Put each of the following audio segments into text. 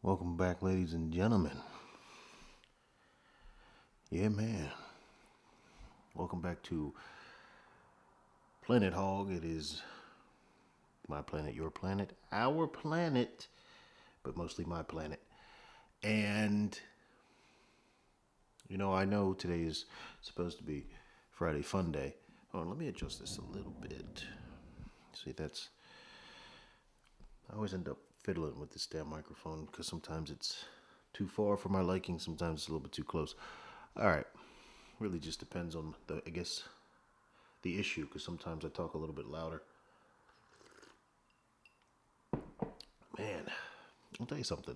Welcome back, ladies and gentlemen. Yeah, man. Welcome back to Planet Hog. It is my planet, your planet, our planet, but mostly my planet. And, I know today is supposed to be Friday Fun Day. Hold on, let me adjust this a little bit. See, I always end up fiddling with this damn microphone because sometimes it's too far for my liking, sometimes it's a little bit too close. All right. Really just depends on the issue, because sometimes I talk a little bit louder. Man, I'll tell you something.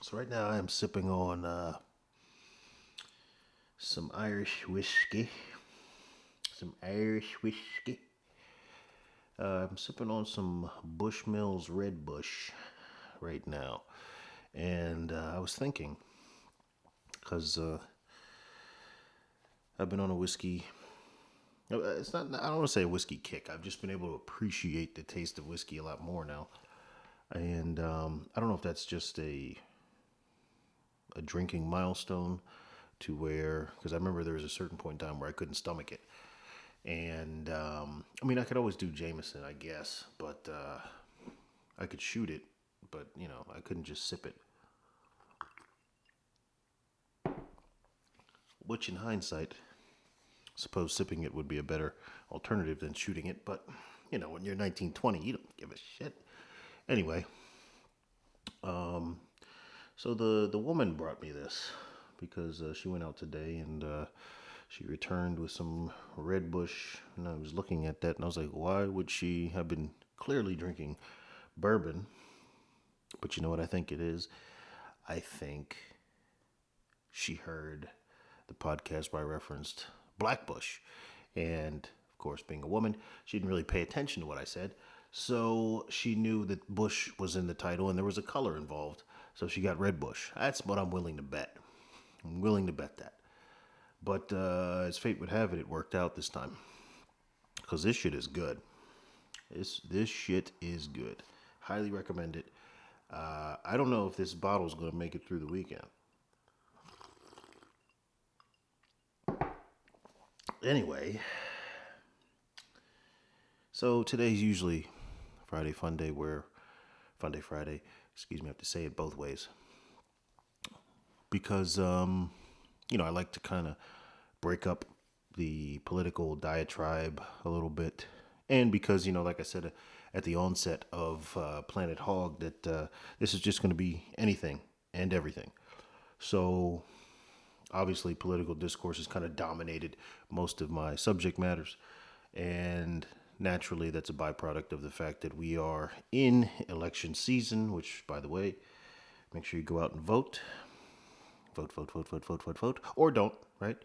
So right now I am sipping on some Irish whiskey. I'm sipping on some Bushmills Red Bush right now. And I was thinking, because I've been on a whiskey. It's not. I don't want to say a whiskey kick. I've just been able to appreciate the taste of whiskey a lot more now, and I don't know if that's just a drinking milestone to where, because I remember there was a certain point in time where I couldn't stomach it, and I could always do Jameson, I guess, but I could shoot it, but I couldn't just sip it. Which, in hindsight, suppose sipping it would be a better alternative than shooting it, but when you're 1920, you don't give a shit. Anyway, so the woman brought me this because she went out today and she returned with some Red Bush, and I was looking at that and I was like, why would she have been clearly drinking bourbon? But you know what I think it is? I think she heard the podcast where I referenced Blackbush. And of course, being a woman, she didn't really pay attention to what I said. So she knew that Bush was in the title and there was a color involved. So she got Red Bush. That's what I'm willing to bet. I'm willing to bet that. But as fate would have it, it worked out this time. Because this shit is good. This shit is good. Highly recommend it. I don't know if this bottle is going to make it through the weekend. Anyway, so today's usually Friday Fun Day, Friday, excuse me, I have to say it both ways. Because, I like to kind of break up the political diatribe a little bit. And because, like I said at the onset of Planet Hog, that this is just going to be anything and everything. So obviously political discourse has kind of dominated most of my subject matters, and naturally that's a byproduct of the fact that we are in election season, which, by the way, make sure you go out and vote. Vote, or don't, right?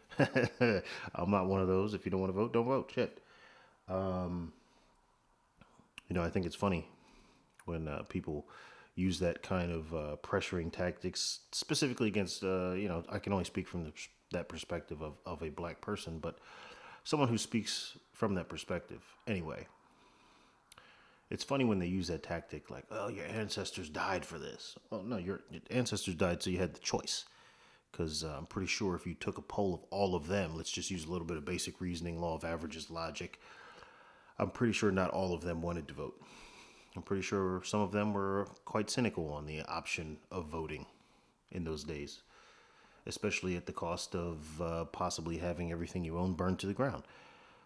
I'm not one of those. If you don't want to vote, don't vote. Shit. I think it's funny when people use that kind of pressuring tactics, specifically against, I can only speak from that perspective of a black person, but someone who speaks from that perspective. Anyway, it's funny when they use that tactic like, oh, your ancestors died for this. Well, no, your ancestors died so you had the choice. Because I'm pretty sure if you took a poll of all of them, let's just use a little bit of basic reasoning, law of averages logic, I'm pretty sure not all of them wanted to vote. I'm pretty sure some of them were quite cynical on the option of voting in those days, especially at the cost of possibly having everything you own burned to the ground.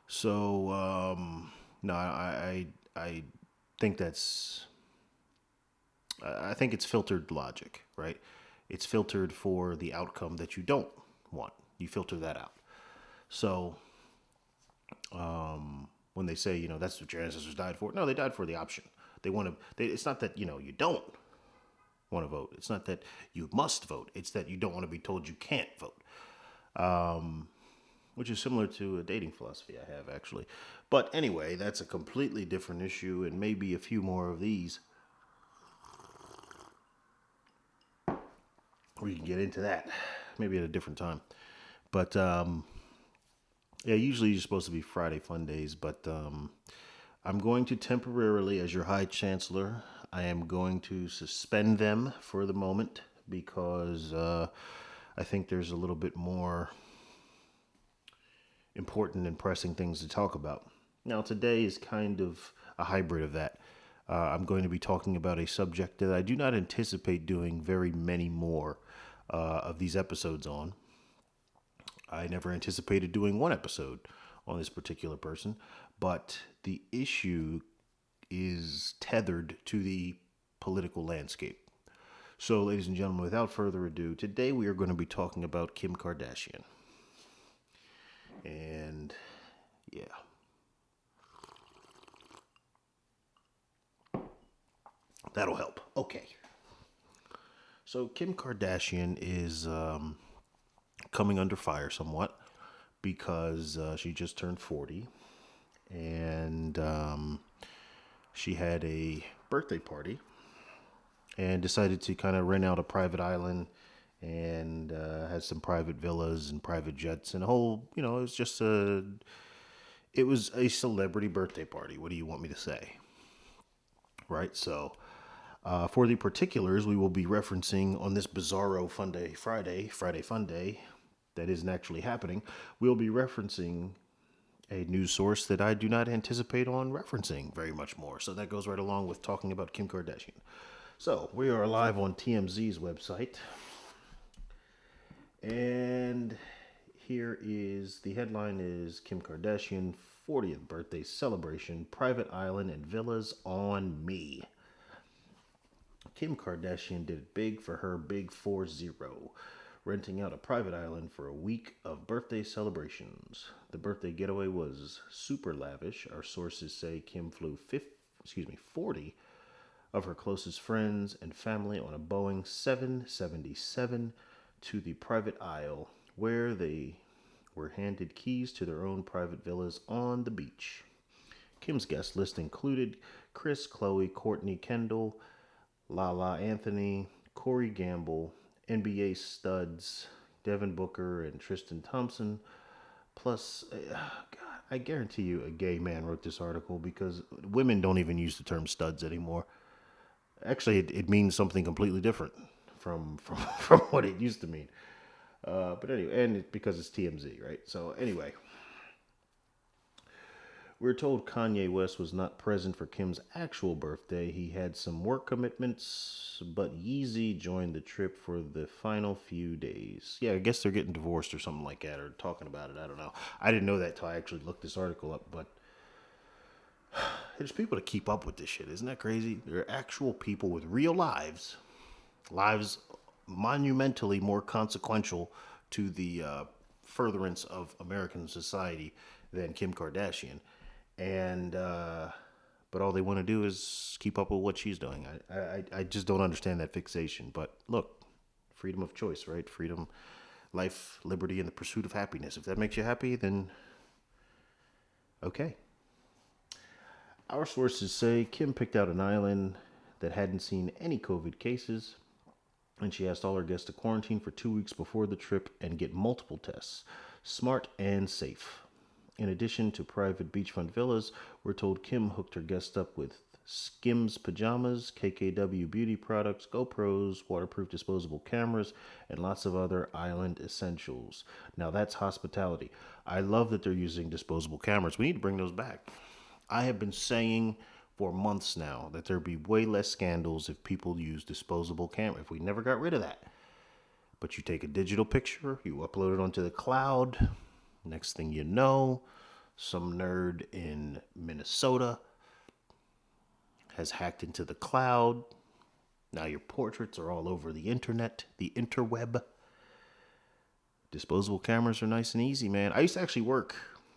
So, no, I think I think it's filtered logic, right? It's filtered for the outcome that you don't want. You filter that out. So, when they say, that's what your ancestors died for, no, they died for the option. They want to. It's not that you don't want to vote. It's not that you must vote. It's that you don't want to be told you can't vote. Which is similar to a dating philosophy I have, actually. But anyway, that's a completely different issue, and maybe a few more of these. We can get into that maybe at a different time. But yeah, usually you're supposed to be Friday Fun Days, but I'm going to temporarily, as your High Chancellor, I am going to suspend them for the moment because I think there's a little bit more important and pressing things to talk about. Now, today is kind of a hybrid of that. I'm going to be talking about a subject that I do not anticipate doing very many more of these episodes on. I never anticipated doing one episode on this particular person, but the issue is tethered to the political landscape. So, ladies and gentlemen, without further ado, today we are going to be talking about Kim Kardashian. And yeah. That'll help. Okay. So, Kim Kardashian is coming under fire somewhat because she just turned 40 and she had a birthday party and decided to kind of rent out a private island and had some private villas and private jets and a whole, it was a celebrity birthday party. What do you want me to say? Right? So, for the particulars, we will be referencing on this bizarro Friday Fun Day, that isn't actually happening. We'll be referencing a news source that I do not anticipate on referencing very much more. So that goes right along with talking about Kim Kardashian. So we are live on TMZ's website. And here is the headline is Kim Kardashian 40th birthday celebration, private island and villas on me. Kim Kardashian did it big for her big 40, renting out a private island for a week of birthday celebrations. The birthday getaway was super lavish. Our sources say Kim flew 40 of her closest friends and family on a Boeing 777 to the private isle, where they were handed keys to their own private villas on the beach. Kim's guest list included Kris, Khloe, Kourtney, Kendall, Lala Anthony, Corey Gamble, NBA studs Devin Booker and Tristan Thompson. Plus, God, I guarantee you a gay man wrote this article because women don't even use the term studs anymore. Actually, it means something completely different from from what it used to mean. But anyway, and because it's TMZ, right? So anyway, we're told Kanye West was not present for Kim's actual birthday. He had some work commitments, but Yeezy joined the trip for the final few days. Yeah, I guess they're getting divorced or something like that, or talking about it. I don't know. I didn't know that till I actually looked this article up, but there's people to keep up with this shit. Isn't that crazy? There are actual people with real lives monumentally more consequential to the furtherance of American society than Kim Kardashian. And but all they want to do is keep up with what she's doing. I just don't understand that fixation. But look, freedom of choice, right? Freedom, life, liberty, and the pursuit of happiness. If that makes you happy, then okay. Our sources say Kim picked out an island that hadn't seen any COVID cases, and she asked all her guests to quarantine for 2 weeks before the trip and get multiple tests. Smart and safe. In addition to private beachfront villas, we're told Kim hooked her guests up with Skims pajamas, KKW beauty products, GoPros, waterproof disposable cameras, and lots of other island essentials. Now that's hospitality. I love that they're using disposable cameras. We need to bring those back. I have been saying for months now that there'd be way less scandals if people use disposable cameras, if we never got rid of that. But you take a digital picture, you upload it onto the cloud. Next thing you know, some nerd in Minnesota has hacked into the cloud. Now your portraits are all over the internet, the interweb. Disposable cameras are nice and easy, man. I used to actually work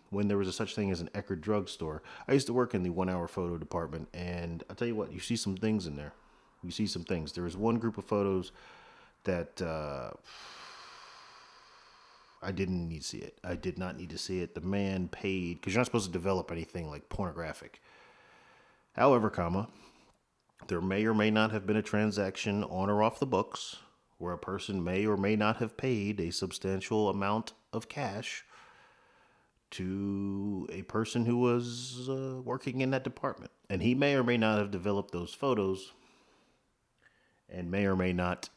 when there was a such thing as an Eckerd drugstore. I used to work in the 1 hour photo department, and I'll tell you what, you see some things in there. You see some things. There was one group of photos that I didn't need to see it. I did not need to see it. The man paid, because you're not supposed to develop anything like pornographic. However, there may or may not have been a transaction on or off the books where a person may or may not have paid a substantial amount of cash to a person who was working in that department. And he may or may not have developed those photos and may or may not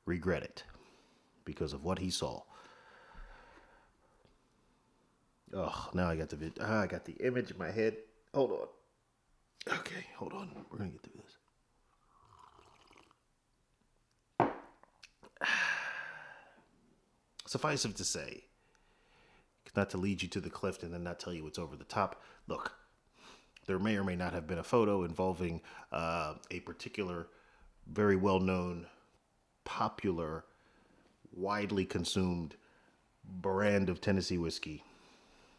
regret it because of what he saw. Oh, now I got I got the image in my head. Hold on. Okay, hold on. We're gonna get through this. Suffice it to say, not to lead you to the cliff and then not tell you what's over the top. Look, there may or may not have been a photo involving a particular, very well-known, popular, widely consumed brand of Tennessee whiskey,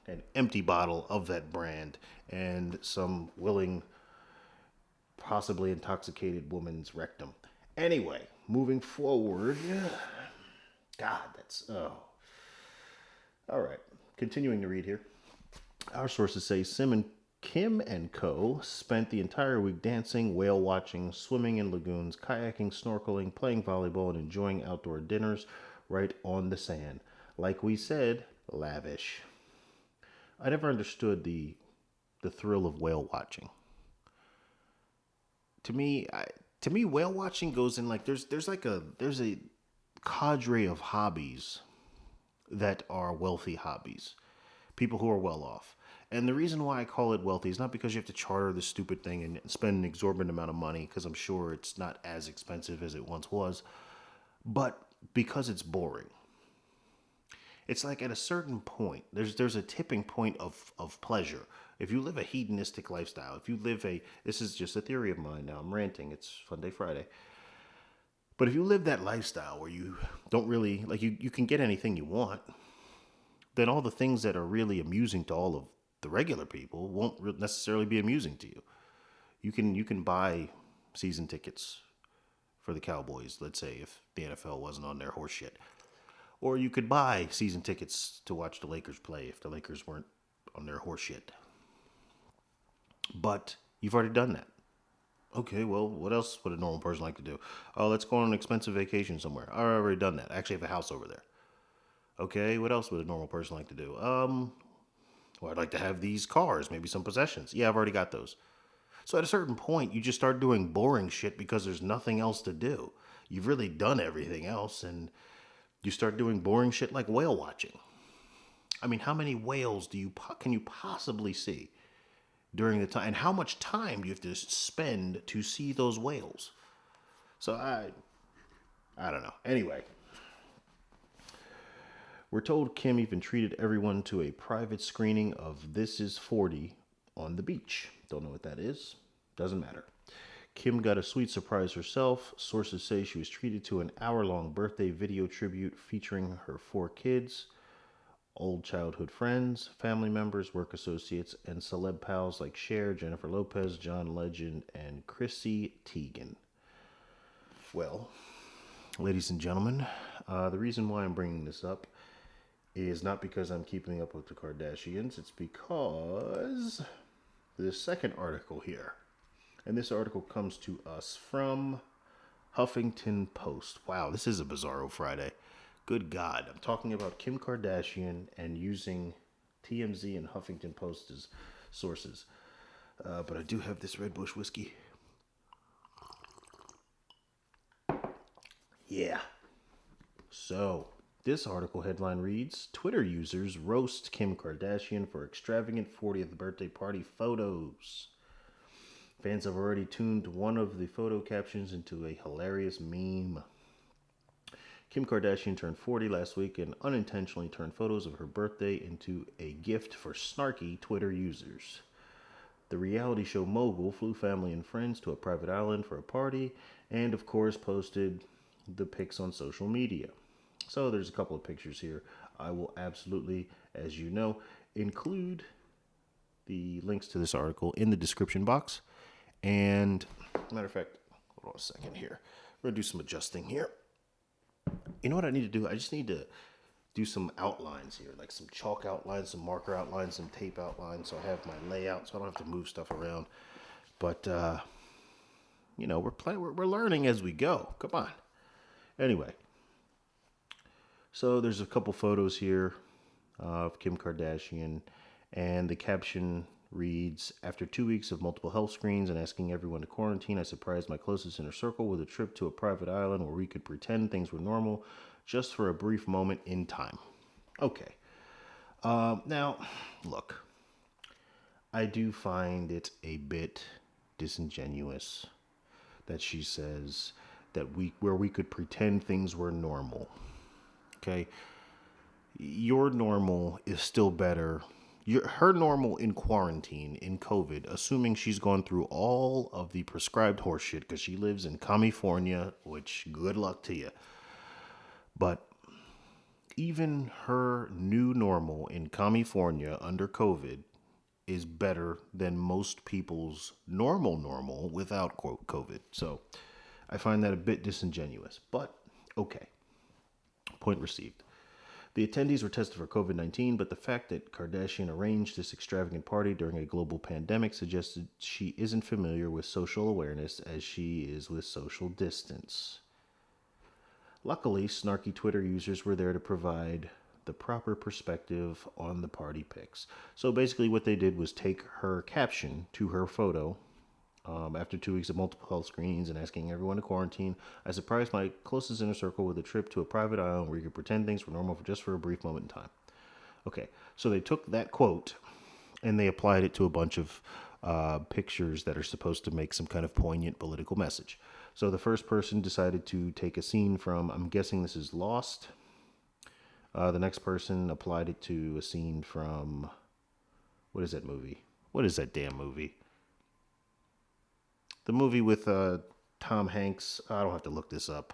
an empty bottle of that brand, and some willing, possibly intoxicated woman's rectum. Anyway, moving forward. God, that's... Oh. All right. Continuing to read here. Our sources say Kim and Co. spent the entire week dancing, whale watching, swimming in lagoons, kayaking, snorkeling, playing volleyball, and enjoying outdoor dinners right on the sand. Like we said, lavish. I never understood the thrill of whale watching. To me, whale watching goes in like there's a cadre of hobbies that are wealthy hobbies, people who are well off. And the reason why I call it wealthy is not because you have to charter this stupid thing and spend an exorbitant amount of money, because I'm sure it's not as expensive as it once was, but because it's boring. It's like at a certain point, there's a tipping point of pleasure. If you live a hedonistic lifestyle, this is just a theory of mine now, I'm ranting, it's Fun Day Friday. But if you live that lifestyle where you don't really, like you can get anything you want, then all the things that are really amusing to all of the regular people won't necessarily be amusing to you. You can buy season tickets for the Cowboys, let's say, if the NFL wasn't on their horse shit. Or you could buy season tickets to watch the Lakers play if the Lakers weren't on their horse shit. But you've already done that. Okay, well, what else would a normal person like to do? Oh, let's go on an expensive vacation somewhere. I've already done that. I actually have a house over there. Okay, what else would a normal person like to do? Well, I'd like to have these cars, maybe some possessions. Yeah, I've already got those. So at a certain point, you just start doing boring shit because there's nothing else to do. You've really done everything else, and you start doing boring shit like whale watching. I mean, how many whales can you possibly see during the time? And how much time do you have to spend to see those whales? So I don't know. Anyway, we're told Kim even treated everyone to a private screening of This Is 40 on the beach. Don't know what that is. Doesn't matter. Kim got a sweet surprise herself. Sources say she was treated to an hour-long birthday video tribute featuring her 4 kids, old childhood friends, family members, work associates, and celeb pals like Cher, Jennifer Lopez, John Legend, and Chrissy Teigen. Well, ladies and gentlemen, the reason why I'm bringing this up is not because I'm keeping up with the Kardashians. It's because there's a second article here. And this article comes to us from Huffington Post. Wow, this is a Bizarro Friday. Good God. I'm talking about Kim Kardashian and using TMZ and Huffington Post as sources. But I do have this Red Bush whiskey. Yeah. So, this article headline reads, Twitter users roast Kim Kardashian for extravagant 40th birthday party photos. Fans have already tuned one of the photo captions into a hilarious meme. Kim Kardashian turned 40 last week and unintentionally turned photos of her birthday into a gift for snarky Twitter users. The reality show mogul flew family and friends to a private island for a party and, of course, posted the pics on social media. So there's a couple of pictures here. I will absolutely, as you know, include the links to this article in the description box. And, matter of fact, hold on a second here. We're going to do some adjusting here. You know what I need to do? I just need to do some outlines here, like some chalk outlines, some marker outlines, some tape outlines, so I have my layout, so I don't have to move stuff around. But, you know, we're learning as we go. Come on. Anyway, so there's a couple photos here of Kim Kardashian, and the caption reads, after 2 weeks of multiple health screens and asking everyone to quarantine, I surprised my closest inner circle with a trip to a private island where we could pretend things were normal just for a brief moment in time. Okay. Now, look, I do find it a bit disingenuous that she says that we could pretend things were normal. Okay? Your normal is still better. Her normal in quarantine, in COVID, assuming she's gone through all of the prescribed horseshit because she lives in California, which good luck to you. But even her new normal in California under COVID is better than most people's normal without quote COVID. So I find that a bit disingenuous, but okay. Point received. The attendees were tested for COVID-19, but the fact that Kardashian arranged this extravagant party during a global pandemic suggested she isn't familiar with social awareness as she is with social distance. Luckily, snarky Twitter users were there to provide the proper perspective on the party pics. So basically what they did was take her caption to her photo. After 2 weeks of multiple health screenings and asking everyone to quarantine, I surprised my closest inner circle with a trip to a private island where you could pretend things were normal just for a brief moment in time. Okay, so they took that quote and they applied it to a bunch of pictures that are supposed to make some kind of poignant political message. So the first person decided to take a scene from, I'm guessing this is Lost. The next person applied it to a scene from, what is that movie? What is that damn movie? The movie with Tom Hanks. I don't have to look this up.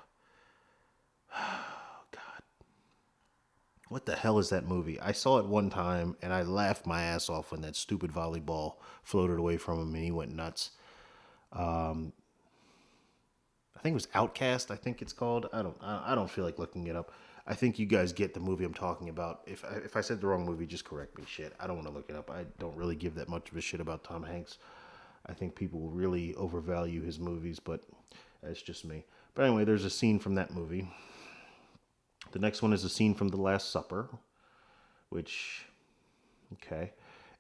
God. What the hell is that movie? I saw it one time and I laughed my ass off when that stupid volleyball floated away from him and he went nuts. I think it was Outcast, I think it's called. I don't feel like looking it up. I think you guys get the movie I'm talking about. If I said the wrong movie, just correct me. Shit, I don't want to look it up. I don't really give that much of a shit about Tom Hanks. I think people really overvalue his movies, but that's just me. But anyway, there's a scene from that movie. The next one is a scene from The Last Supper, which, okay.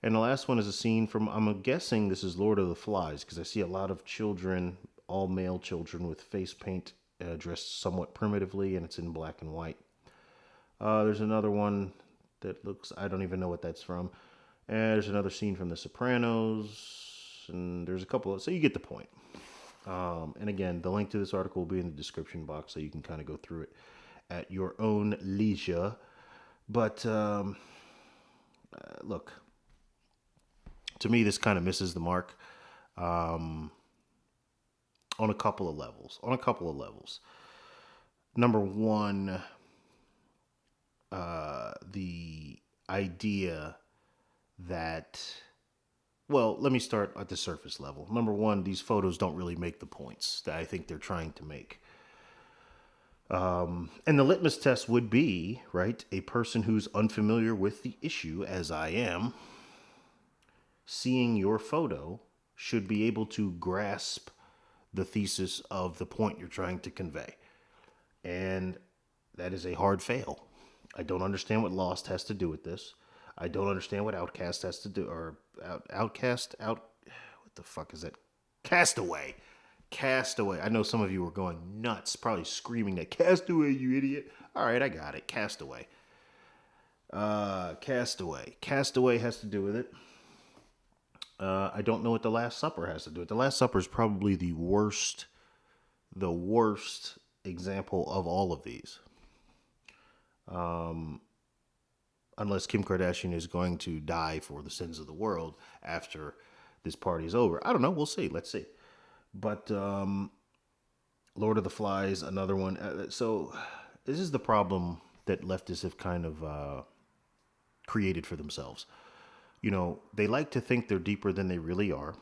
And the last one is a scene from, I'm guessing this is Lord of the Flies, because I see a lot of children, all male children with face paint dressed somewhat primitively, and it's in black and white. There's another one that looks, I don't even know what that's from. And there's another scene from The Sopranos. And there's a couple of, so you get the point. And again, the link to this article will be in the description box so you can kind of go through it at your own leisure. But look, to me, this kind of misses the mark on a couple of levels. Number one, the idea that, well, let me start at the surface level. Number one, these photos don't really make the points that I think they're trying to make. And the litmus test would be, right, a person who's unfamiliar with the issue, as I am, seeing your photo should be able to grasp the thesis of the point you're trying to convey. And that is a hard fail. I don't understand what Lost has to do with this. I don't understand what Outcast has to do, or what the fuck is that? Castaway. I know some of you were going nuts, probably screaming that, Castaway, you idiot. All right, I got it. Castaway. Castaway has to do with it. I don't know what The Last Supper has to do with it. The Last Supper is probably the worst example of all of these. Unless Kim Kardashian is going to die for the sins of the world after this party is over. I don't know. We'll see. Let's see. But Lord of the Flies, another one. So this is the problem that leftists have kind of created for themselves. You know, they like to think they're deeper than they really are.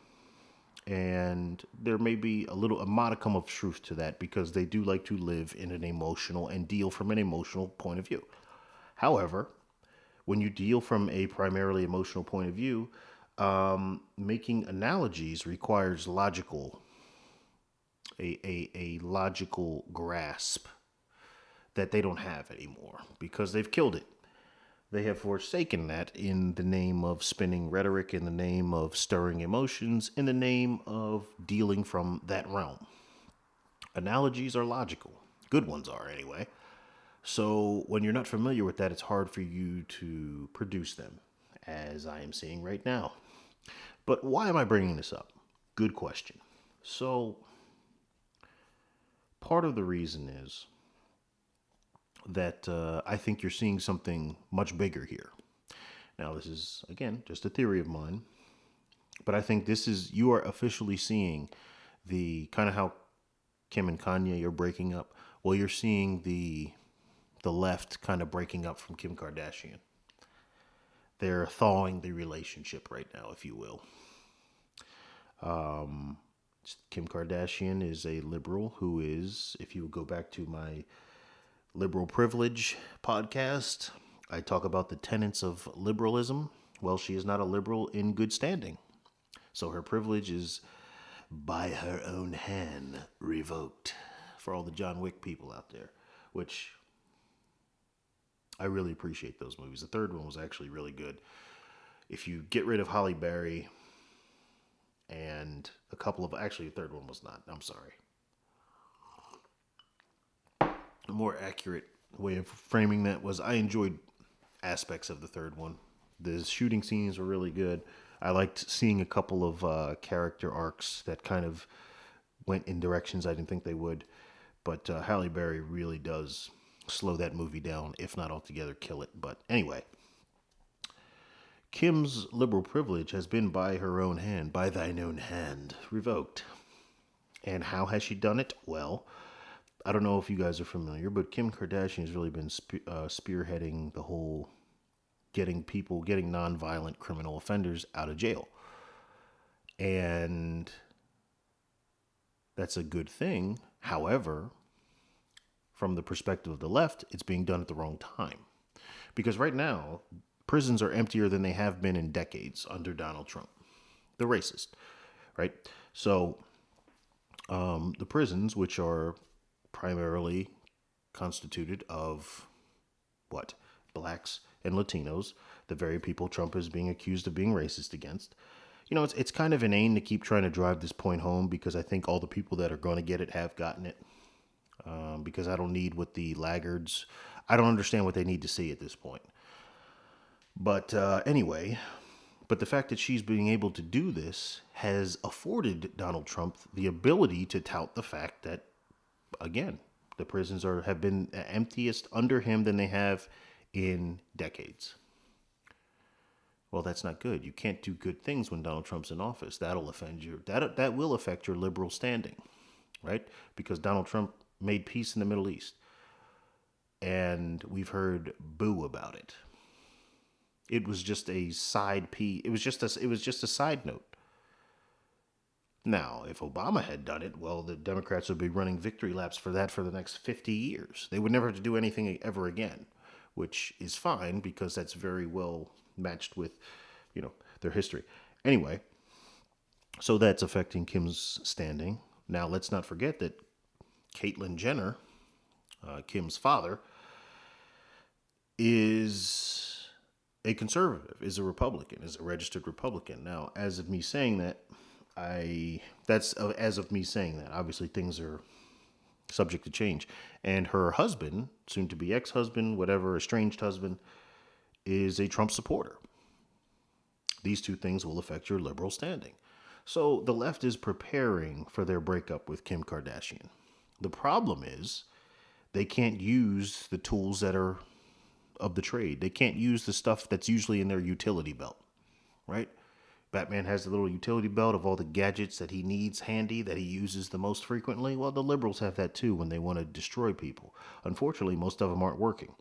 And there may be a modicum of truth to that because they do like to live in an emotional and deal from an emotional point of view. However, when you deal from a primarily emotional point of view, making analogies requires a logical grasp that they don't have anymore because they've killed it. They have forsaken that in the name of spinning rhetoric, in the name of stirring emotions, in the name of dealing from that realm. Analogies are logical. Good ones are, anyway. So when you're not familiar with that, it's hard for you to produce them, as I am seeing right now. But why am I bringing this up? Good question. So, part of the reason is that I think you're seeing something much bigger here. Now, this is, again, just a theory of mine, but I think you are officially seeing the kind of how Kim and Kanye are breaking up. Well, you're seeing the left kind of breaking up from Kim Kardashian. They're thawing the relationship right now, if you will. Kim Kardashian is a liberal who is, if you go back to my liberal privilege podcast, I talk about the tenets of liberalism. Well, she is not a liberal in good standing. So her privilege is by her own hand revoked for all the John Wick people out there, which I really appreciate those movies. The third one was actually really good. If you get rid of Holly Berry and a couple of, actually, the third one was not. I'm sorry. A more accurate way of framing that was I enjoyed aspects of the third one. The shooting scenes were really good. I liked seeing a couple of character arcs that kind of went in directions I didn't think they would. But Halle Berry really does slow that movie down, if not altogether kill it. But anyway, Kim's liberal privilege has been by her own hand, by thine own hand, revoked. And how has she done it? Well, I don't know if you guys are familiar, but Kim Kardashian has really been spearheading the whole getting nonviolent criminal offenders out of jail. And that's a good thing. However, from the perspective of the left, it's being done at the wrong time. Because right now, prisons are emptier than they have been in decades under Donald Trump, the racist, right? So the prisons, which are primarily constituted of what? Blacks and Latinos, the very people Trump is being accused of being racist against. You know, it's kind of inane to keep trying to drive this point home because I think all the people that are going to get it have gotten it. Because I don't need what the laggards, I don't understand what they need to see at this point. But anyway, but the fact that she's being able to do this has afforded Donald Trump the ability to tout the fact that, again, the prisons have been emptiest under him than they have in decades. Well, that's not good. You can't do good things when Donald Trump's in office. That'll offend you. That will affect your liberal standing, right? Because Donald Trump made peace in the Middle East, and we've heard boo about it. It was just a side piece. It was just a side note. Now, if Obama had done it, well, the Democrats would be running victory laps for that for the next 50 years. They would never have to do anything ever again, which is fine because that's very well matched with, their history. Anyway, so that's affecting Kim's standing. Now, let's not forget that Caitlyn Jenner, Kim's father, is a conservative, is a Republican, is a registered Republican. Now, as of me saying that, obviously things are subject to change. And her husband, soon to be ex-husband, whatever, estranged husband, is a Trump supporter. These two things will affect your liberal standing. So the left is preparing for their breakup with Kim Kardashian. The problem is they can't use the tools that are of the trade. They can't use the stuff that's usually in their utility belt, right? Batman has the little utility belt of all the gadgets that he needs handy, that he uses the most frequently. Well, the liberals have that too when they want to destroy people. Unfortunately, most of them aren't working.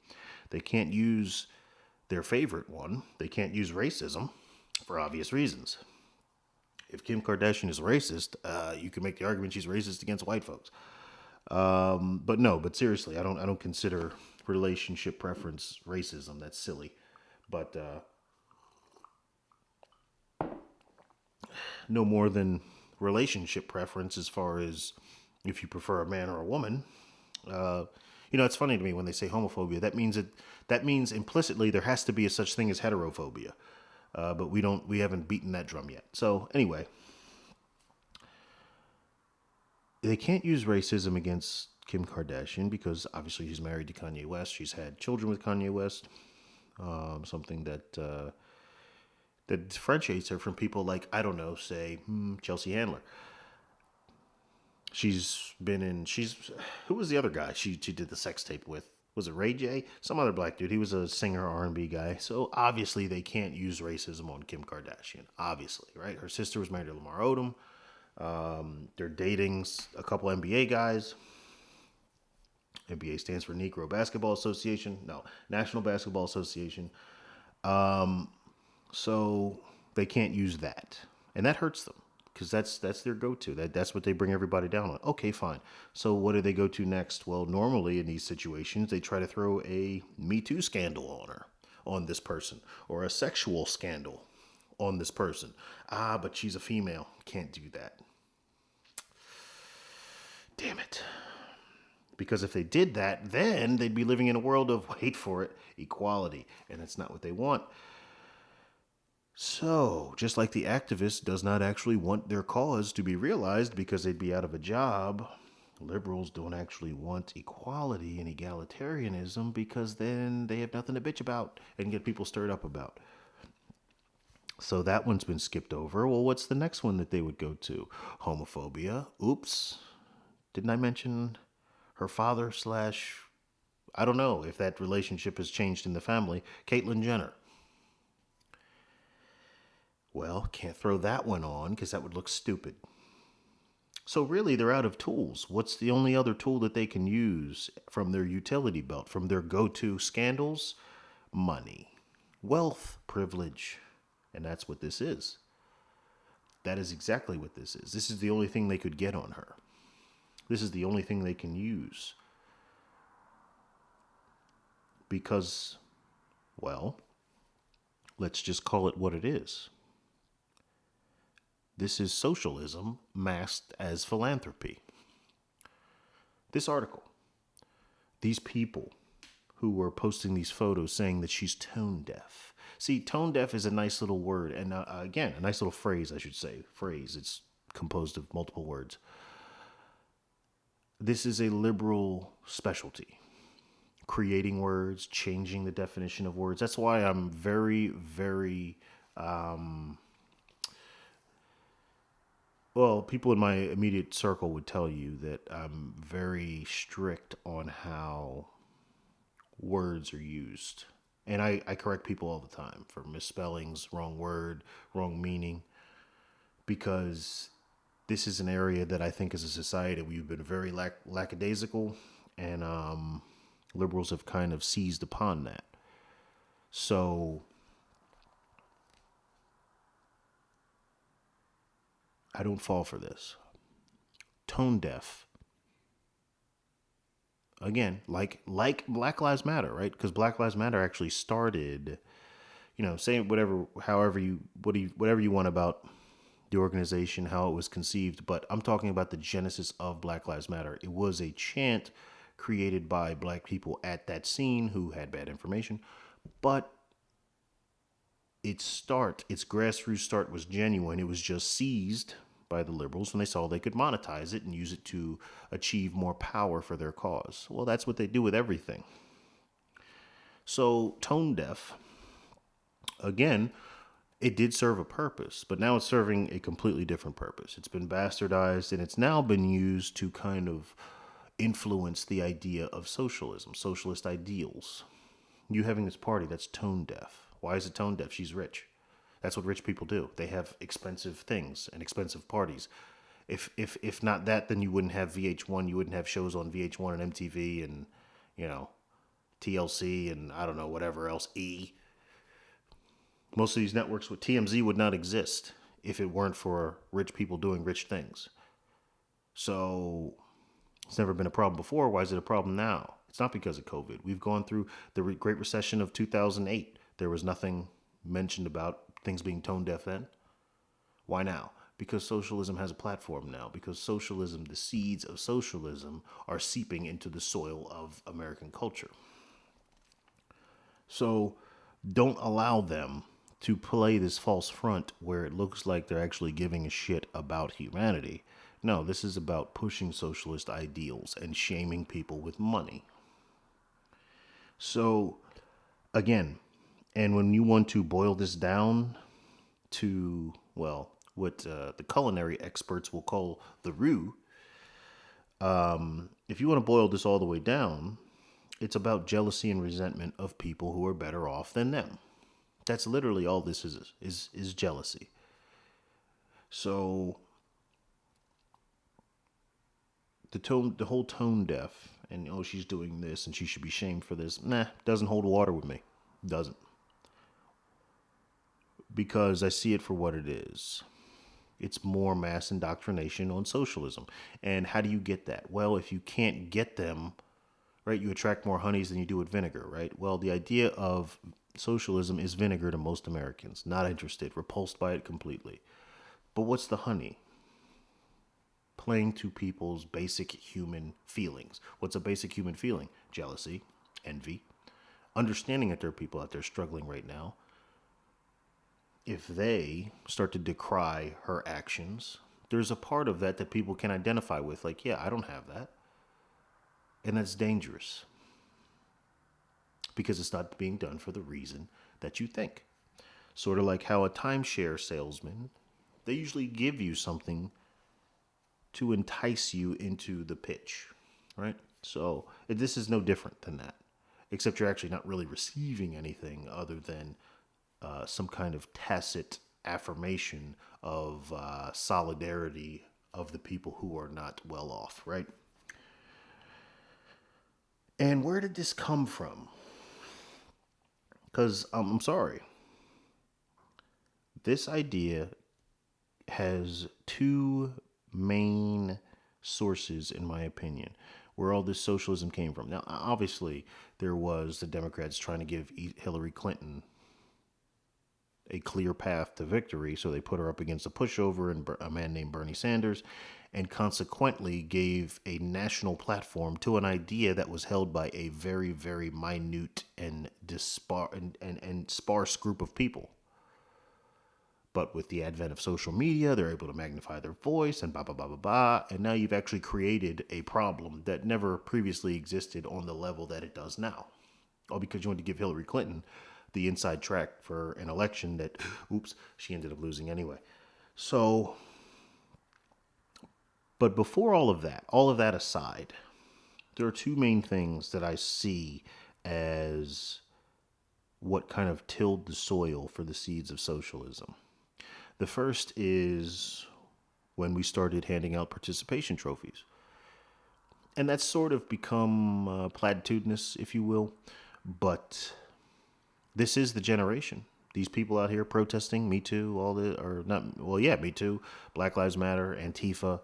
They can't use their favorite one. They can't use racism for obvious reasons. If Kim Kardashian is racist, you can make the argument she's racist against white folks. But seriously, I don't consider relationship preference racism. That's silly. But no more than relationship preference as far as if you prefer a man or a woman. It's funny to me when they say homophobia. That means implicitly there has to be a such thing as heterophobia, but we haven't beaten that drum yet. So anyway, they can't use racism against Kim Kardashian because obviously she's married to Kanye West. She's had children with Kanye West. Something that differentiates her from people like, I don't know, say Chelsea Handler. Who was the other guy she did the sex tape with? Was it Ray J? Some other black dude. He was a singer, R&B guy. So obviously they can't use racism on Kim Kardashian. Obviously, right? Her sister was married to Lamar Odom. They're dating a couple NBA guys. NBA stands for Negro Basketball Association. No, National Basketball Association. So they can't use that, and that hurts them because that's their go-to. That's what they bring everybody down on. Okay, fine. So what do they go to next? Well, normally in these situations, they try to throw a Me Too scandal on this person, or a sexual scandal on this person. But she's a female. Can't do that. Damn it. Because if they did that, then they'd be living in a world of, wait for it, equality. And that's not what they want. So, just like the activist does not actually want their cause to be realized because they'd be out of a job, liberals don't actually want equality and egalitarianism because then they have nothing to bitch about and get people stirred up about. So that one's been skipped over. Well, what's the next one that they would go to? Homophobia. Oops. Didn't I mention her father / I don't know if that relationship has changed in the family, Caitlyn Jenner. Well, can't throw that one on because that would look stupid. So really, they're out of tools. What's the only other tool that they can use from their utility belt, from their go-to scandals? Money, wealth, privilege. And that's what this is. That is exactly what this is. This is the only thing they could get on her. This is the only thing they can use. Because, well, let's just call it what it is. This is socialism masked as philanthropy. This article, these people who were posting these photos saying that she's tone deaf. See, tone deaf is a nice little word, and again, a nice little phrase, I should say. Phrase, it's composed of multiple words. This is a liberal specialty. Creating words, changing the definition of words. That's why I'm very, very... well, people in my immediate circle would tell you that I'm very strict on how words are used. And I correct people all the time for misspellings, wrong word, wrong meaning, because this is an area that I think as a society we've been very lackadaisical, and liberals have kind of seized upon that. So I don't fall for this. Tone deaf. Again, like Black Lives Matter, right? Because Black Lives Matter actually started, say whatever you want about the organization, how it was conceived, but I'm talking about the genesis of Black Lives Matter. It was a chant created by black people at that scene who had bad information, but its grassroots start was genuine. It was just seized by the liberals when they saw they could monetize it and use it to achieve more power for their cause. Well, that's what they do with everything. So tone deaf, again, it did serve a purpose, but now it's serving a completely different purpose. It's been bastardized, and it's now been used to kind of influence the idea of socialism, socialist ideals. You having this party that's tone deaf. Why is it tone deaf? She's rich. That's what rich people do. They have expensive things and expensive parties. If not that, then you wouldn't have VH1. You wouldn't have shows on VH1 and MTV and, TLC and I don't know, whatever else, E. Most of these networks with TMZ would not exist if it weren't for rich people doing rich things. So it's never been a problem before. Why is it a problem now? It's not because of COVID. We've gone through the Great Recession of 2008. There was nothing mentioned about things being tone deaf then. Why now? Because socialism has a platform now. Because socialism, the seeds of socialism, are seeping into the soil of American culture. So don't allow them to play this false front where it looks like they're actually giving a shit about humanity. No, this is about pushing socialist ideals and shaming people with money. So, again, and when you want to boil this down to, well, what the culinary experts will call the roux, if you want to boil this all the way down, it's about jealousy and resentment of people who are better off than them. That's literally all this is jealousy. So the whole tone deaf and oh she's doing this and she should be shamed for this. Nah, doesn't hold water with me. Doesn't. Because I see it for what it is. It's more mass indoctrination on socialism. And how do you get that? Well, if you can't get them, right, you attract more honeys than you do with vinegar, right? Well, the idea of socialism is vinegar to most Americans. Not interested, repulsed by it completely. But what's the honey? Playing to people's basic human feelings. What's a basic human feeling? Jealousy, envy, understanding that there are people out there struggling right now. If they start to decry her actions, there's a part of that people can identify with. Like, yeah, I don't have that. And that's dangerous. Because it's not being done for the reason that you think. Sort of like how a timeshare salesman, they usually give you something to entice you into the pitch, right? So this is no different than that, except you're actually not really receiving anything other than some kind of tacit affirmation of solidarity of the people who are not well off, right? And where did this come from? Because I'm sorry. This idea has two main sources, in my opinion, where all this socialism came from. Now, obviously, there was the Democrats trying to give Hillary Clinton a clear path to victory, so they put her up against a pushover and a man named Bernie Sanders, and consequently gave a national platform to an idea that was held by a very, very minute and sparse group of people. But with the advent of social media, they're able to magnify their voice and blah, blah, blah, blah, blah. And now you've actually created a problem that never previously existed on the level that it does now. All because you want to give Hillary Clinton the inside track for an election that, oops, she ended up losing anyway. So, but before all of that aside, there are two main things that I see as what kind of tilled the soil for the seeds of socialism. The first is when we started handing out participation trophies. And that's sort of become platitudinous, if you will. But this is the generation. These people out here protesting, Me Too, Me Too, Black Lives Matter, Antifa.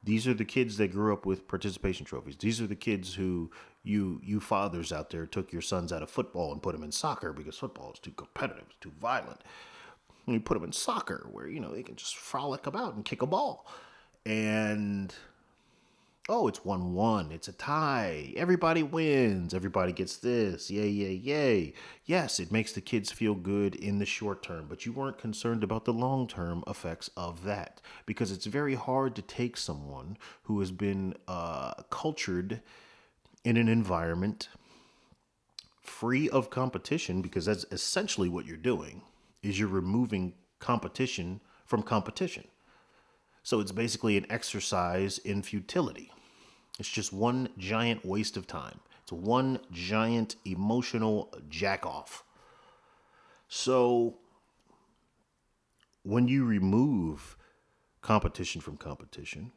These are the kids that grew up with participation trophies. These are the kids who you fathers out there took your sons out of football and put them in soccer because football is too competitive, it's too violent. And you put them in soccer where, they can just frolic about and kick a ball. And, it's 1-1. It's a tie. Everybody wins. Everybody gets this. Yay, yay, yay. Yes, it makes the kids feel good in the short term, but you weren't concerned about the long-term effects of that because it's very hard to take someone who has been cultured in an environment free of competition, because that's essentially what you're doing, is you're removing competition from competition. So it's basically an exercise in futility. It's just one giant waste of time. It's one giant emotional jack off. So when you remove competition from competition,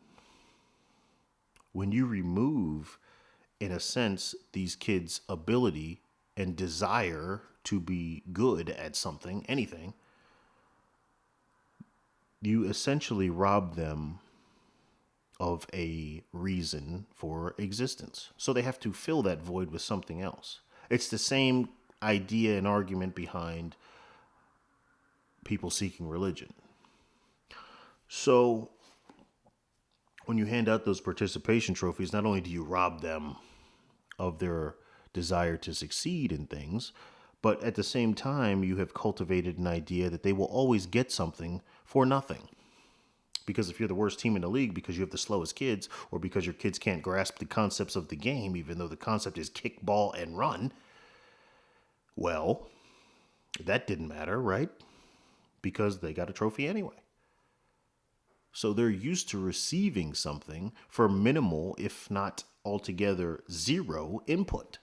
when you remove, in a sense, these kids' ability and desire to be good at something, anything, you essentially rob them of a reason for existence. So they have to fill that void with something else. It's the same idea and argument behind people seeking religion. So when you hand out those participation trophies, not only do you rob them of their desire to succeed in things, but at the same time, you have cultivated an idea that they will always get something for nothing. Because if you're the worst team in the league because you have the slowest kids, or because your kids can't grasp the concepts of the game, even though the concept is kick, ball, and run, well, that didn't matter, right? Because they got a trophy anyway. So they're used to receiving something for minimal, if not altogether zero input.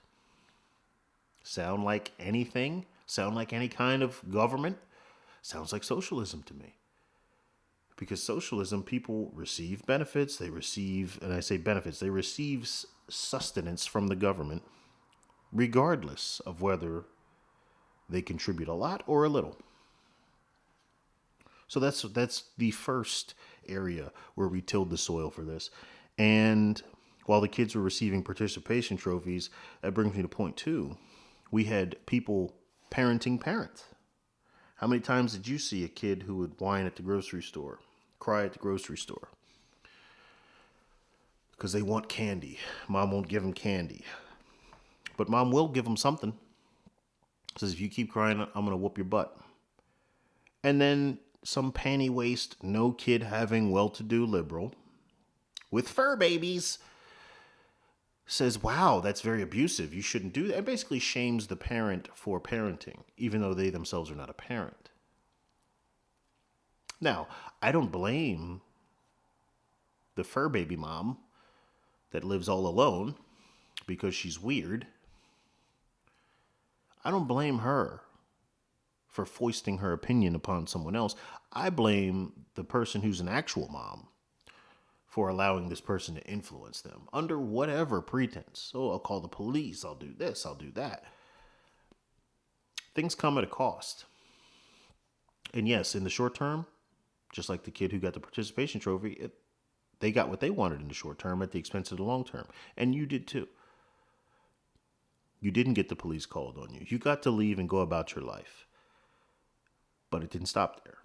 Sound like anything? Sound like any kind of government? Sounds like socialism to me. Because socialism, people receive benefits, they receive, and I say benefits, they receive sustenance from the government, regardless of whether they contribute a lot or a little. So that's the first area where we tilled the soil for this. And while the kids were receiving participation trophies, that brings me to point two. We had people parenting parents. How many times did you see a kid who would whine at the grocery store, cry at the grocery store? Because they want candy. Mom won't give them candy. But mom will give them something. Says, if you keep crying, I'm going to whoop your butt. And then some panty waist, no kid having well-to-do liberal with fur babies says, wow, that's very abusive. You shouldn't do that. It basically shames the parent for parenting, even though they themselves are not a parent. Now, I don't blame the fur baby mom that lives all alone because she's weird. I don't blame her for foisting her opinion upon someone else. I blame the person who's an actual mom for allowing this person to influence them under whatever pretense. Oh, I'll call the police. I'll do this. I'll do that. Things come at a cost. And yes, in the short term, just like the kid who got the participation trophy, they got what they wanted in the short term at the expense of the long term. And you did too. You didn't get the police called on you. You got to leave and go about your life. But it didn't stop there.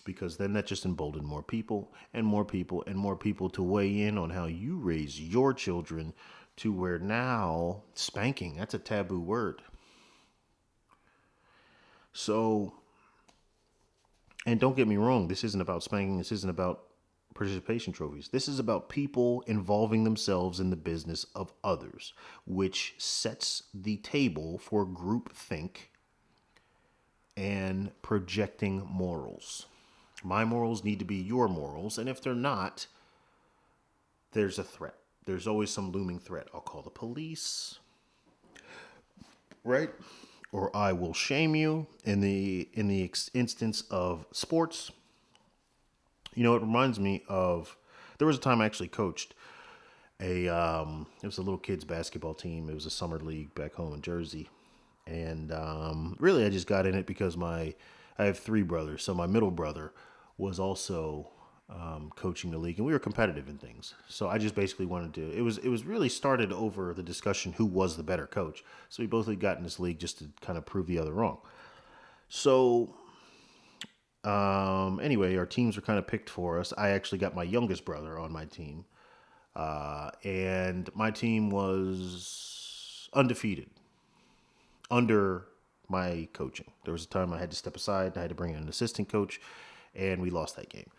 Because then that just emboldened more people and more people and more people to weigh in on how you raise your children, to where now spanking, that's a taboo word. So, and don't get me wrong, this isn't about spanking. This isn't about participation trophies. This is about people involving themselves in the business of others, which sets the table for groupthink and projecting morals. My morals need to be your morals, and if they're not, there's a threat. There's always some looming threat. I'll call the police, right? Or I will shame you. In the instance of sports, you know, it reminds me of, there was a time I actually coached it was a little kids basketball team. It was a summer league back home in Jersey. And really, I just got in it because I have three brothers. So my middle brother was also coaching the league, and we were competitive in things. So I just basically wanted to. It was really started over the discussion who was the better coach. So we both got in this league just to kind of prove the other wrong. So anyway, our teams were kind of picked for us. I actually got my youngest brother on my team, and my team was undefeated under my coaching. There was a time I had to step aside and I had to bring in an assistant coach, and we lost that game.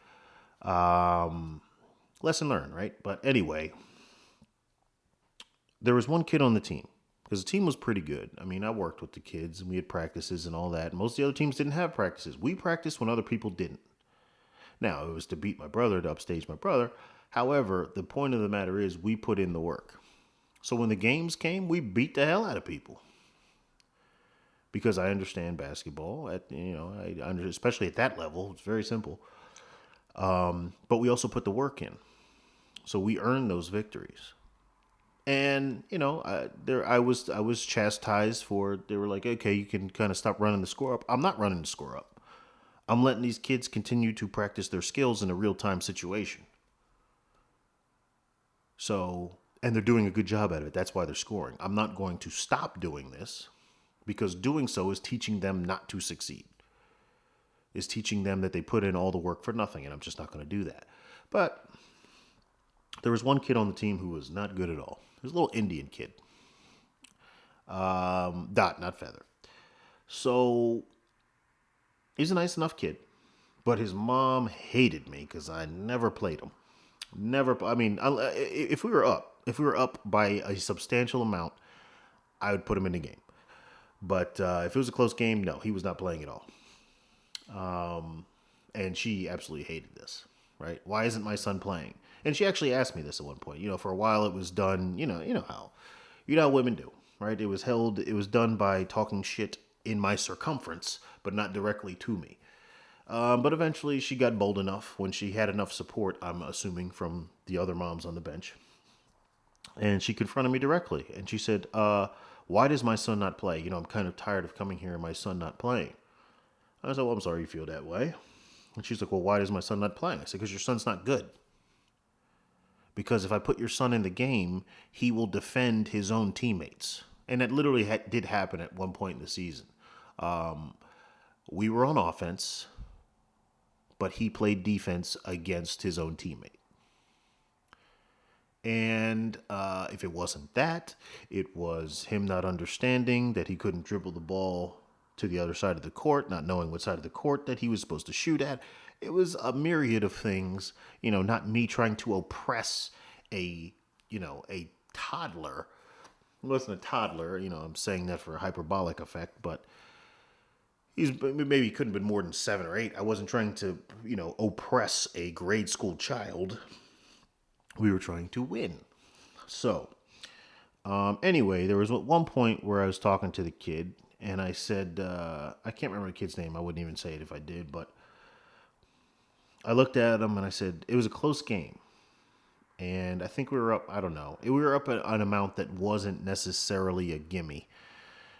Lesson learned, right? But anyway, there was one kid on the team because the team was pretty good. I mean, I worked with the kids and we had practices and all that. Most of the other teams didn't have practices. We practiced when other people didn't. Now, it was to beat my brother, to upstage my brother. However, the point of the matter is we put in the work. So when the games came, we beat the hell out of people. Because I understand basketball, especially at that level, it's very simple. But we also put the work in, so we earned those victories. And I was chastised for. They were like, okay, you can kind of stop running the score up. I'm not running the score up. I'm letting these kids continue to practice their skills in a real time situation. So, and they're doing a good job at it. That's why they're scoring. I'm not going to stop doing this, because doing so is teaching them not to succeed. is teaching them that they put in all the work for nothing, and I'm just not going to do that. But there was one kid on the team who was not good at all. He was a little Indian kid. Dot, not feather. So he's a nice enough kid, but his mom hated me because I never played him. Never. I mean, if we were up by a substantial amount, I would put him in the game. But if it was a close game, no, he was not playing at all. And she absolutely hated this. Right? Why isn't my son playing? And she actually asked me this at one point. For a while it was done. You know how women do, right? It was done by talking shit in my circumference, but not directly to me. But eventually she got bold enough when she had enough support, I'm assuming, from the other moms on the bench. And she confronted me directly. And she said, why does my son not play? I'm kind of tired of coming here and my son not playing. I said, well, I'm sorry you feel that way. And she's like, well, why does my son not playing? I said, because your son's not good. Because if I put your son in the game, he will defend his own teammates. And that literally did happen at one point in the season. We were on offense, but he played defense against his own teammate. And if it wasn't that, it was him not understanding that he couldn't dribble the ball to the other side of the court, not knowing what side of the court that he was supposed to shoot at. It was a myriad of things, not me trying to oppress a toddler. He wasn't a toddler, I'm saying that for a hyperbolic effect, but maybe he couldn't have been more than 7 or 8. I wasn't trying to, oppress a grade school child. We were trying to win. So, anyway, there was one point where I was talking to the kid, and I said, I can't remember the kid's name. I wouldn't even say it if I did, but I looked at him and I said, it was a close game. And I think we were up, I don't know. We were up an amount that wasn't necessarily a gimme.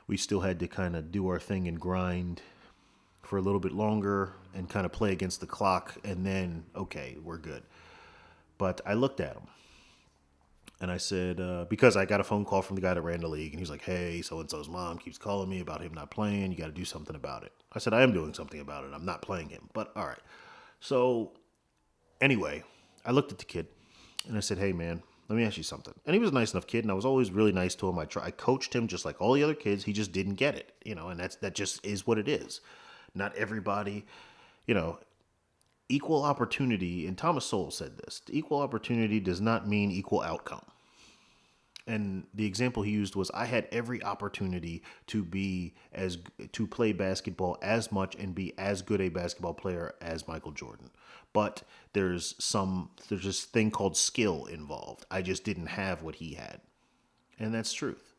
We still had to kind of do our thing and grind for a little bit longer and kind of play against the clock. And then, okay, we're good. But I looked at him and I said, because I got a phone call from the guy that ran the league, and he was like, hey, so-and-so's mom keeps calling me about him not playing. You got to do something about it. I said, I am doing something about it. I'm not playing him, but all right. So anyway, I looked at the kid and I said, hey, man, let me ask you something. And he was a nice enough kid, and I was always really nice to him. I coached him just like all the other kids. He just didn't get it, and that just is what it is. Not everybody, equal opportunity, and Thomas Sowell said this, equal opportunity does not mean equal outcome. And the example he used was, I had every opportunity to play basketball as much and be as good a basketball player as Michael Jordan. But there's this thing called skill involved. I just didn't have what he had. And that's truth.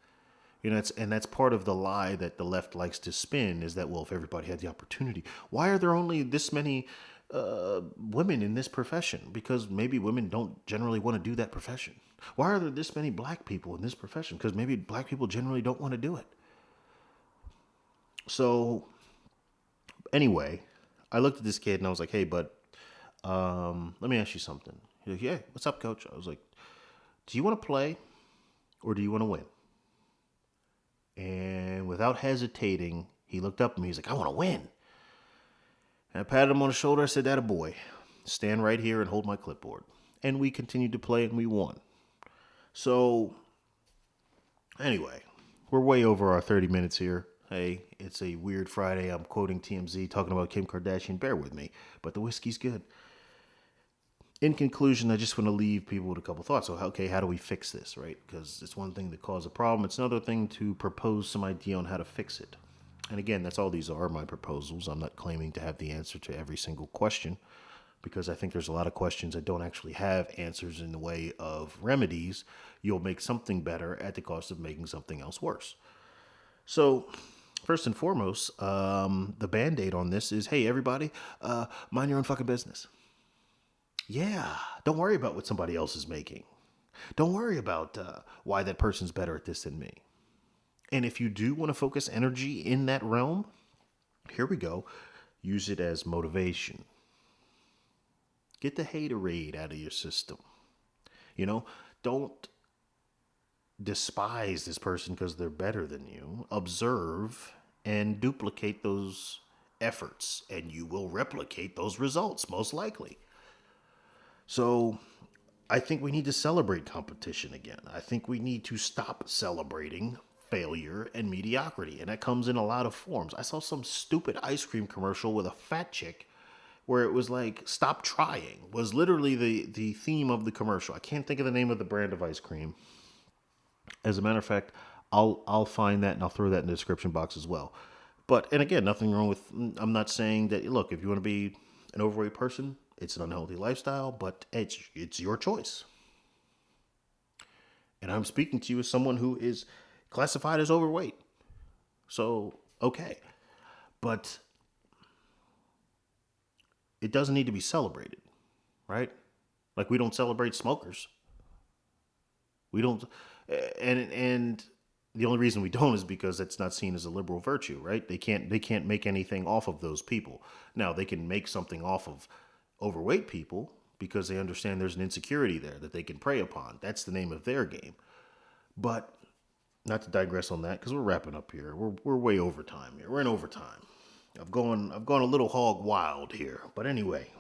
That's part of the lie that the left likes to spin, is that, well, if everybody had the opportunity, why are there only this many women in this profession? Because maybe women don't generally want to do that profession. Why are there this many black people in this profession? Because maybe black people generally don't want to do it. So anyway, I looked at this kid and I was like, hey, bud, let me ask you something. He's like, yeah, what's up, coach? I was like, do you want to play or do you want to win? And without hesitating, he looked up at me. He's like, I want to win. And I patted him on the shoulder. I said, that a boy. Stand right here and hold my clipboard. And we continued to play and we won. So, anyway, we're way over our 30 minutes here. Hey, it's a weird Friday. I'm quoting TMZ, talking about Kim Kardashian. Bear with me. But the whiskey's good. In conclusion, I just want to leave people with a couple thoughts. So, okay, how do we fix this, right? Because it's one thing to cause a problem. It's another thing to propose some idea on how to fix it. And again, that's all these are, my proposals. I'm not claiming to have the answer to every single question, because I think there's a lot of questions that don't actually have answers in the way of remedies. You'll make something better at the cost of making something else worse. So, first and foremost, the Band-Aid on this is, hey, everybody, mind your own fucking business. Yeah, don't worry about what somebody else is making. Don't worry about why that person's better at this than me. And if you do want to focus energy in that realm, here we go. Use it as motivation. Get the haterade out of your system. Don't despise this person because they're better than you. Observe and duplicate those efforts, and you will replicate those results most likely. So I think we need to celebrate competition again. I think we need to stop celebrating failure and mediocrity. And that comes in a lot of forms. I saw some stupid ice cream commercial with a fat chick where it was like, stop trying, was literally the theme of the commercial. I can't think of the name of the brand of ice cream. As a matter of fact, I'll find that and I'll throw that in the description box as well. But, and again, nothing wrong with, I'm not saying that, look, if you want to be an overweight person, it's an unhealthy lifestyle, but it's your choice. And I'm speaking to you as someone who is classified as overweight. So, okay. But it doesn't need to be celebrated, right? Like we don't celebrate smokers. We don't, and the only reason we don't is because it's not seen as a liberal virtue, right? They can't make anything off of those people. Now they can make something off of overweight people because they understand there's an insecurity there that they can prey upon. That's the name of their game. But not to digress on that because we're wrapping up here. We're way over time here. We're in overtime. I've gone a little hog wild here. But anyway,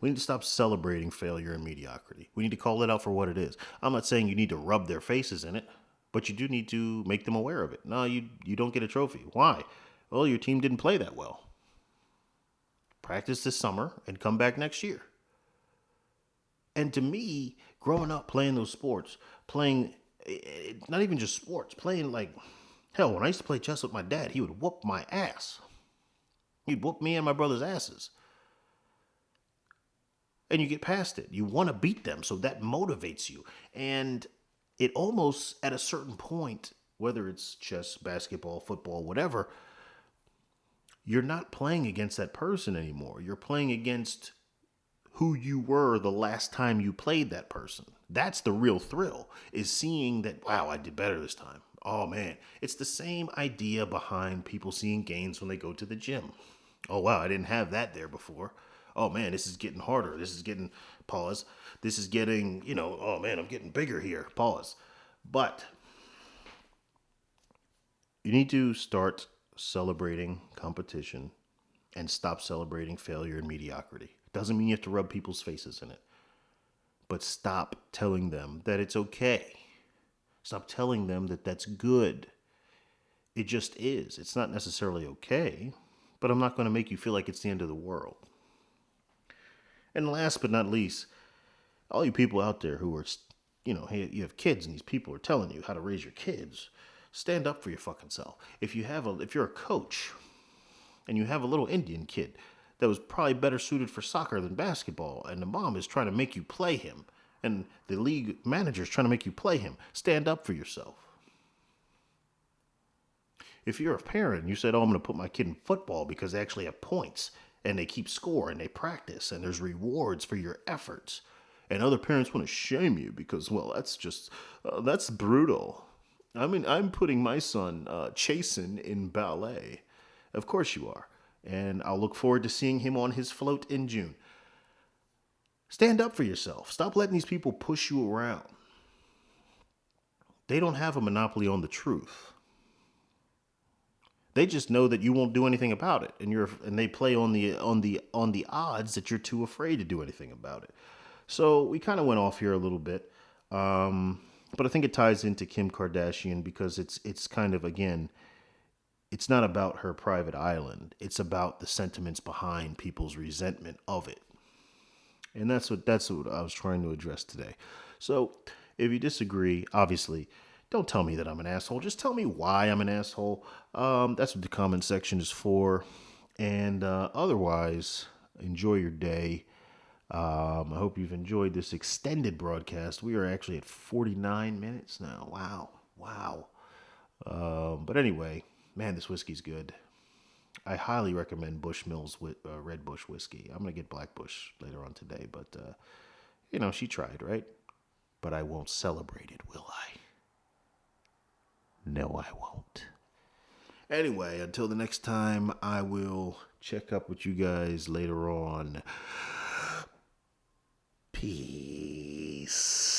we need to stop celebrating failure and mediocrity. We need to call it out for what it is. I'm not saying you need to rub their faces in it, but you do need to make them aware of it. No, you don't get a trophy. Why? Well, your team didn't play that well. Practice this summer and come back next year. And to me, growing up playing those sports, playing, not even just sports, playing like, hell, when I used to play chess with my dad, he would whoop my ass. He'd whoop me and my brother's asses. And you get past it. You want to beat them, so that motivates you. And it almost, at a certain point, whether it's chess, basketball, football, whatever, you're not playing against that person anymore. You're playing against who you were the last time you played that person. That's the real thrill, is seeing that, wow, I did better this time. Oh, man. It's the same idea behind people seeing gains when they go to the gym. Oh, wow, I didn't have that there before. Oh, man, this is getting harder. This is getting, pause. This is getting, oh, man, I'm getting bigger here. Pause. But you need to start celebrating competition and stop celebrating failure and mediocrity. Doesn't mean you have to rub people's faces in it. But stop telling them that it's okay. Stop telling them that that's good. It just is. It's not necessarily okay, but I'm not going to make you feel like it's the end of the world. And last but not least, all you people out there who are, you have kids and these people are telling you how to raise your kids, stand up for your fucking self. If you're a coach and you have a little Indian kid that was probably better suited for soccer than basketball, and the mom is trying to make you play him, and the league manager is trying to make you play him, stand up for yourself. If you're a parent and you said, oh, I'm going to put my kid in football because they actually have points, and they keep score, and they practice, and there's rewards for your efforts, and other parents want to shame you because, well, that's brutal. I mean, I'm putting my son, Chasen, in ballet. Of course you are. And I'll look forward to seeing him on his float in June. Stand up for yourself. Stop letting these people push you around. They don't have a monopoly on the truth. They just know that you won't do anything about it, and they play on the odds that you're too afraid to do anything about it. So we kind of went off here a little bit, but I think it ties into Kim Kardashian because it's kind of, again, it's not about her private island. It's about the sentiments behind people's resentment of it. And that's what I was trying to address today. So if you disagree, obviously, don't tell me that I'm an asshole. Just tell me why I'm an asshole. That's what the comment section is for. And otherwise, enjoy your day. I hope you've enjoyed this extended broadcast. We are actually at 49 minutes now. Wow. But anyway, man, this whiskey's good. I highly recommend Bushmills with Red Bush whiskey. I'm going to get Black Bush later on today, but, she tried, right? But I won't celebrate it, will I? No, I won't. Anyway, until the next time, I will check up with you guys later on. Peace.